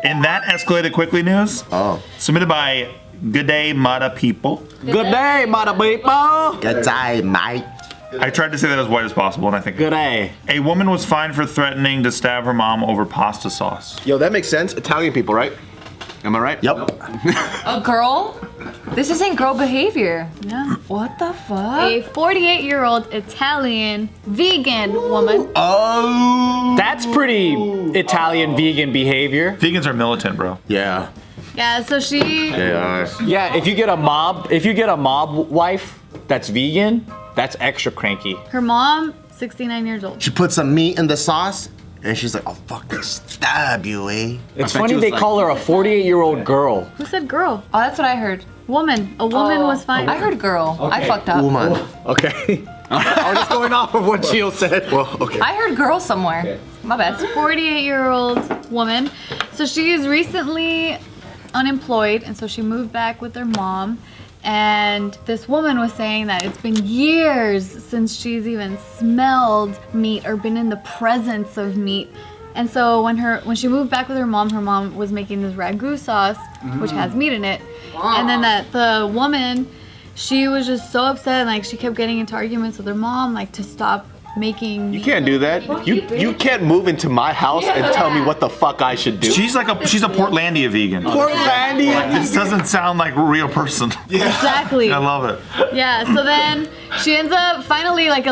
And that escalated quickly news. Submitted by Good Day Mata People. Good day, Mata People. Good day, mate. I tried to say that as white as possible, and I think Good day. a woman was fined for threatening to stab her mom over pasta sauce. Yo, that makes sense. Italian people, right? Am I right? Yep. A girl? This isn't girl behavior. Yeah. What the fuck? A 48-year-old Italian vegan woman. Oh. That's pretty Italian vegan behavior. Vegans are militant, bro. Yeah. Yeah, so she. They are. Yeah, if you get a mob wife that's vegan, that's extra cranky. Her mom, 69 years old. She put some meat in the sauce, and she's like, "I'll fucking stab you, eh?" It's bet funny you they was call her a 48-year-old girl. Who said girl? Oh, that's what I heard. Woman. A woman was fine. I heard girl. I fucked up. Woman. Okay. I was just going off of what Jill said. Well, okay. I heard girl somewhere. Okay. My bad. 48-year-old woman. So she is recently unemployed, and so she moved back with her mom. And this woman was saying that it's been years since she's even smelled meat or been in the presence of meat. And so when she moved back with her mom was making this ragu sauce, which has meat in it. And then the woman, she was just so upset, and like she kept getting into arguments with her mom, like to stop making. You can't do that. You can't move into my house and tell me what the fuck I should do. She's a Portlandia vegan. Portlandia. This doesn't sound like a real person. Exactly. I love it. Yeah, so then she ends up finally, like,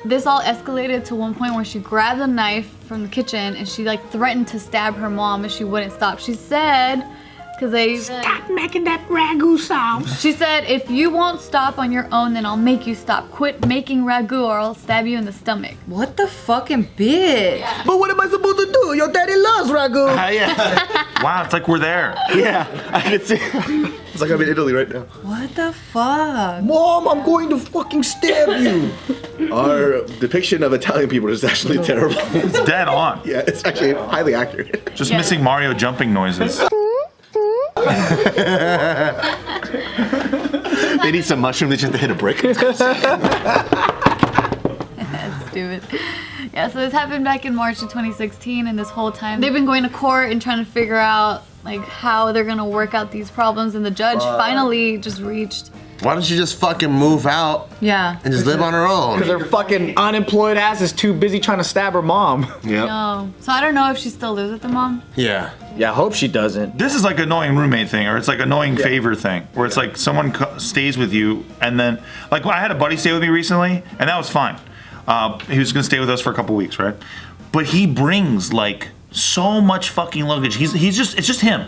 this all escalated to one point where she grabbed a knife from the kitchen and she, like, threatened to stab her mom if she wouldn't stop. She said, because they... Stop making that ragu sauce. She said, if you won't stop on your own, then I'll make you stop. Quit making ragu or I'll stab you in the stomach. What the fucking bitch? But what am I supposed to do? Your daddy loves ragu. Yeah. Wow, it's like we're there. Yeah. I can see. It's like I'm in Italy right now. What the fuck? Mom, I'm going to fucking stab you. Our depiction of Italian people is actually terrible. It's dead on. Yeah, it's actually highly accurate. Just missing Mario jumping noises. They need some mushroom, they just have to hit a brick. That's stupid. Yeah, so this happened back in March of 2016, and this whole time they've been going to court and trying to figure out like how they're gonna work out these problems, and the judge finally just reached. Why don't you just fucking move out Yeah. and just live on her own? Because her fucking unemployed ass is too busy trying to stab her mom. Yeah. No, so I don't know if she still lives with the mom. Yeah. Yeah, I hope she doesn't. This is like annoying roommate thing, or it's like annoying favor thing, where it's like someone stays with you, and then like I had a buddy stay with me recently, and that was fine. He was gonna stay with us for a couple weeks, right? But he brings like so much fucking luggage. It's just him.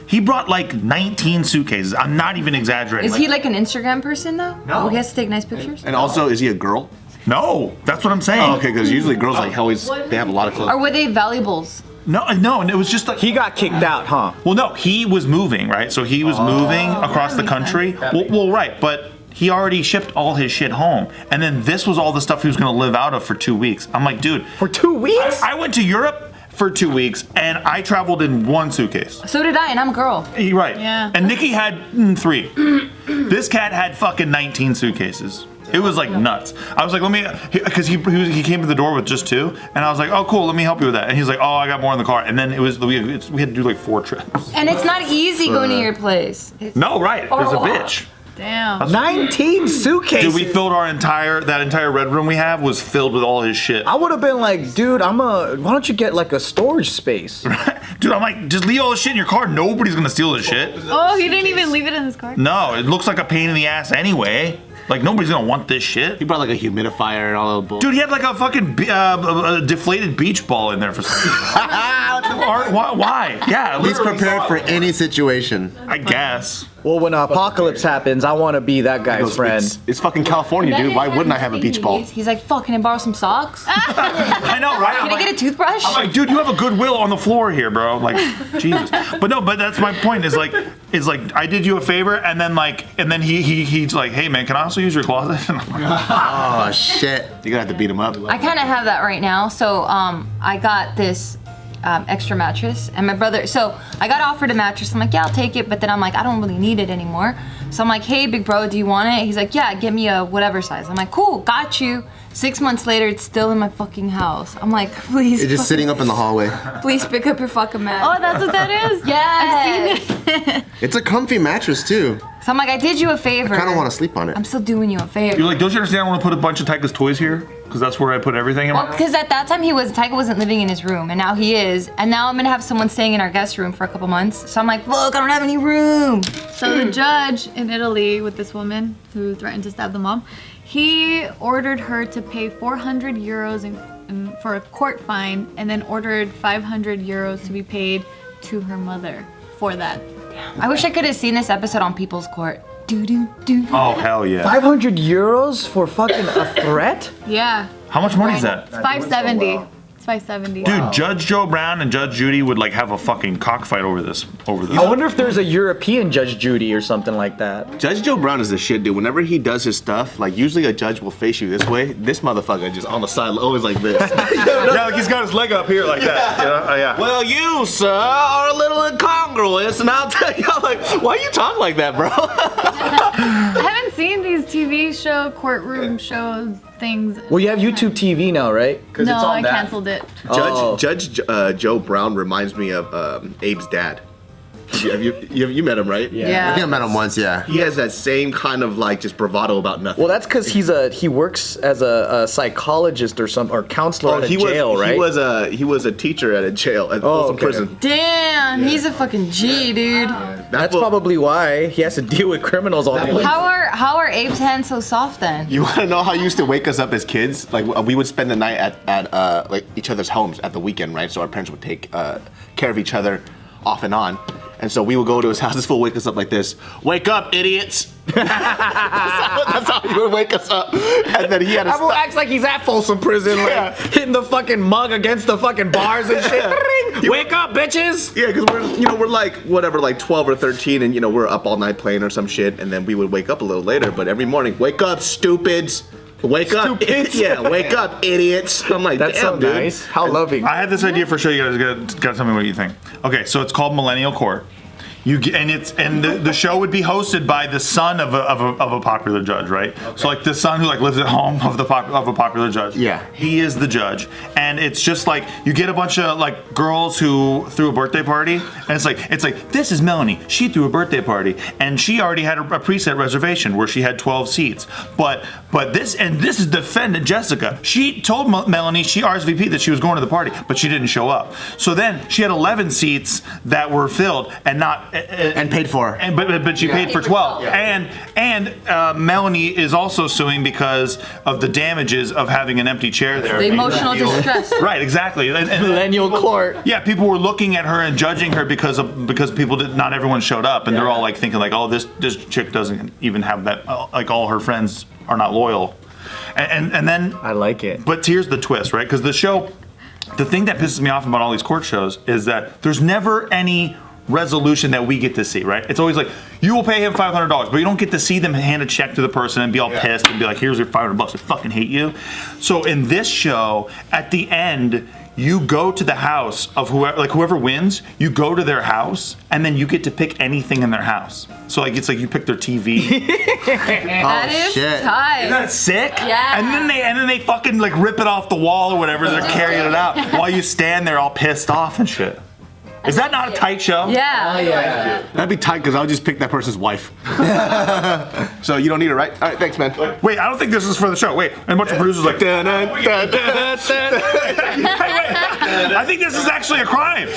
He brought like 19 suitcases. I'm not even exaggerating. Is he like an Instagram person though? No. He has to take nice pictures? And also, is he a girl? No, that's what I'm saying. Oh, okay, because usually girls like always, they have a lot of clothes. Or were they valuables? No, and it was just like He got kicked out, huh? Well, no, he was moving, right? So he was moving across the country. Well, right, but he already shipped all his shit home, and then this was all the stuff he was gonna live out of for 2 weeks. I'm like, dude, For 2 weeks? I went to Europe for 2 weeks, and I traveled in one suitcase. So did I, and I'm a girl. Right. Yeah. And Nikki had 3. This cat had fucking 19 suitcases. It was like nuts. I was like, let me, because he came to the door with just 2, and I was like, oh cool, let me help you with that. And he's like, oh, I got more in the car. And then we had to do like 4 trips. And it's not easy going to your place. No, right? It was a bitch. Damn. 19 suitcases. Dude, we filled that entire red room we have was filled with all his shit. I would have been like, dude, why don't you get like a storage space? Dude, I'm like, just leave all this shit in your car. Nobody's gonna steal this shit. Oh, he didn't even leave it in his car? No, it looks like a pain in the ass anyway. Like, nobody's gonna want this shit. He brought like a humidifier and all that bull. Dude, he had like a fucking a deflated beach ball in there for some reason. Why? Yeah, He's prepared for any situation. I guess. Well, when an apocalypse happens, I want to be that guy's friend. It's fucking California, dude. Why wouldn't I have a beach ball? He's like, fuck, can I borrow some socks? Can I know, right? I get a toothbrush? I'm like, dude, you have a Goodwill on the floor here, bro. Like, Jesus. But that's my point. Is like, I did you a favor, and then he's like, hey man, can I also use your closet? Oh shit. You're gonna have to beat him up. I kind of have that right now. So I got this extra mattress, and my brother, so I got offered a mattress. I'm like, yeah, I'll take it, but then I'm like, I don't really need it anymore. So I'm like, hey big bro, do you want it? He's like, yeah, get me a whatever size. I'm like, cool, got you. 6 months later, it's still in my fucking house. I'm like, please. It's just sitting up in the hallway. Please pick up your fucking mat. Oh, that's what that is? Yes. I've seen it. It's a comfy mattress too. So I'm like, I did you a favor. I kind of want to sleep on it. I'm still doing you a favor. You're like, don't you understand? I want to put a bunch of Tyga's toys here because that's where I put everything in. Well, because at that time Tyga wasn't living in his room, and now he is. And now I'm gonna have someone staying in our guest room for a couple months. So I'm like, look, I don't have any room. So the judge in Italy with this woman who threatened to stab the mom, he ordered her to pay 400 euros for a court fine, and then ordered 500 euros to be paid to her mother for that. I wish I could have seen this episode on People's Court. Do do do. Oh hell yeah! 500 euros for fucking a threat? Yeah, How much money is that? it's 570. It's 570. Dude, Judge Joe Brown and Judge Judy would like have a fucking cockfight over this. I wonder if there's a European Judge Judy or something like that. Judge Joe Brown is the shit, dude. Whenever he does his stuff, like usually a judge will face you this way. This motherfucker just on the side, always like this. Yeah, like he's got his leg up here like that. You know? Yeah. Well, you, sir, are a little incongruous, and I'll tell you, I'm like, why you talk like that, bro? I haven't seen these TV show, courtroom shows, things. Well, you have YouTube TV now, right? No, I canceled it. Judge Joe Brown reminds me of Abe's dad. Have you met him, right? Yeah. I think I met him once, yeah. He has that same kind of like just bravado about nothing. Well, that's because he works as a psychologist or counselor at a jail, right? He was a teacher at a jail at Folsom Prison. Damn, he's a fucking G, dude. That's probably why he has to deal with criminals all day. How are Abe's hands so soft then? You want to know how he used to wake us up as kids? Like we would spend the night at like each other's homes at the weekend, right? So our parents would take care of each other off and on. And so we would go to his house. This fool would wake us up like this. Wake up, idiots! That's how he would wake us up. And then he had to Everyone acts like he's at Folsom Prison, like hitting the fucking mug against the fucking bars and shit. Wake up, bitches! Yeah, because we're like whatever, like 12 or 13, and we're up all night playing or some shit, and then we would wake up a little later. But every morning, wake up, stupids! Wake up, yeah, wake up, idiots! I'm like, That's damn, so dude. nice. How loving. I had this idea for a show. You guys gotta tell me what you think. Okay, so it's called Millennial Court. The show would be hosted by the son of a popular judge, right? Okay. So like the son who like lives at home of a popular judge. Yeah. He is the judge, and it's just like you get a bunch of like girls who threw a birthday party, and it's like this is Melanie. She threw a birthday party, and she already had a preset reservation where she had 12 seats. But this is defendant Jessica. She told Melanie she RSVP'd that she was going to the party, but she didn't show up. So then she had 11 seats that were filled and not. And paid for. But she paid for 12. Yeah. And Melanie is also suing because of the damages of having an empty chair there. The emotional distress. Right, exactly. And Millennial Court. Yeah, people were looking at her and judging her because not everyone showed up, and they're all like thinking like, oh, this chick doesn't even have that. Like all her friends are not loyal. And then I like it. But here's the twist, right? Because the thing that pisses me off about all these court shows is that there's never any resolution that we get to see, right? It's always like, you will pay him $500, but you don't get to see them hand a check to the person and be all pissed and be like, here's your $500, I fucking hate you. So in this show, at the end, you go to the house of whoever wins, you go to their house, and then you get to pick anything in their house. So like, it's like you pick their TV. That is tight. Isn't that sick? Yeah. And then they fucking like rip it off the wall or whatever, they're carrying it out while you stand there all pissed off and shit. Is that not a tight show? Yeah. Oh, yeah. That'd be tight because I would just pick that person's wife. So you don't need it, right? All right, thanks, man. Wait, I don't think this is for the show. Wait, and a bunch of producers like, hey, wait, I think this is actually a crime.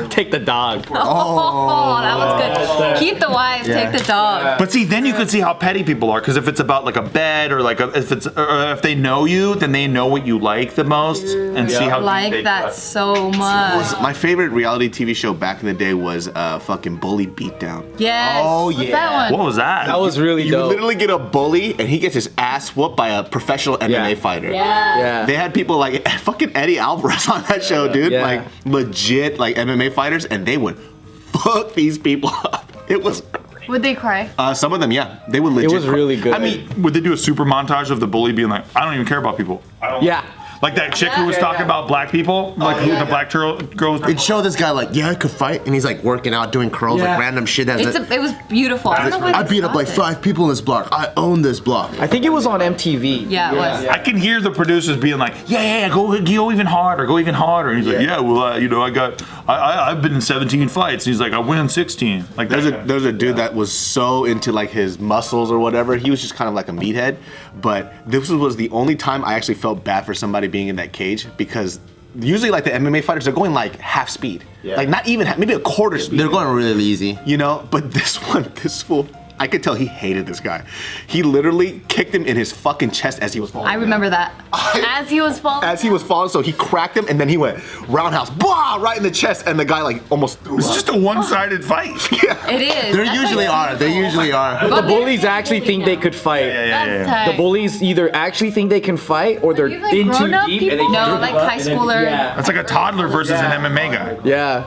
Take the dog. Oh, that was good. Keep the wife, take the dog. But see, then you can see how petty people are, because if it's about like a bed or like if they know you, then they know what you like the most, and see how I deep they like that cut. so much. My favorite reality TV show back in the day was fucking Bully Beatdown. Yes. Oh, What's yeah. that one? What was that? That was really You dope. literally get a bully and he gets his ass whooped by a professional MMA fighter. Yeah. Yeah. They had people like fucking Eddie Alvarez on that show, dude. Yeah. Like legit like MMA fighters, and they would fuck these people up. It was great. Would they cry? Some of them, yeah. They would legit was cry. really good. I mean, would they do a super montage of the bully being like, I don't even care about people. I don't. Yeah. Like that chick who was talking about black people, like who the black girl was. It'd show this guy like, yeah, I could fight, and he's like working out, doing curls, like random shit. It was beautiful. I don't know why I they beat up stopped like it. 5 people in this block. I own this block. I think it was on MTV. Yeah, it was. I can hear the producers being like, yeah, go even harder, go even harder. And he's like, yeah, well, I've been in 17 fights. And he's like, I win 16. Like There's a dude that was so into like his muscles or whatever. He was just kind of like a meathead. But this was the only time I actually felt bad for somebody being in that cage, because usually like the MMA fighters, they're going like half speed. Yeah. Like not even half, maybe a quarter speed. They're going really easy. You know, but this fool, I could tell he hated this guy. He literally kicked him in his fucking chest as he was falling. I remember that. As he was falling. As he was falling, so he cracked him, and then he went roundhouse, blah, right in the chest, and the guy like almost threw It's up. just a one-sided fight. It is. They That's usually like are. They beautiful. usually are. The bullies actually think they could fight. That's tight. The bullies either actually think they can fight or they're These, like, in too grown-up deep and they people? can No, dribble like up high and then- schooler. Yeah. That's like a toddler versus an MMA guy. Yeah.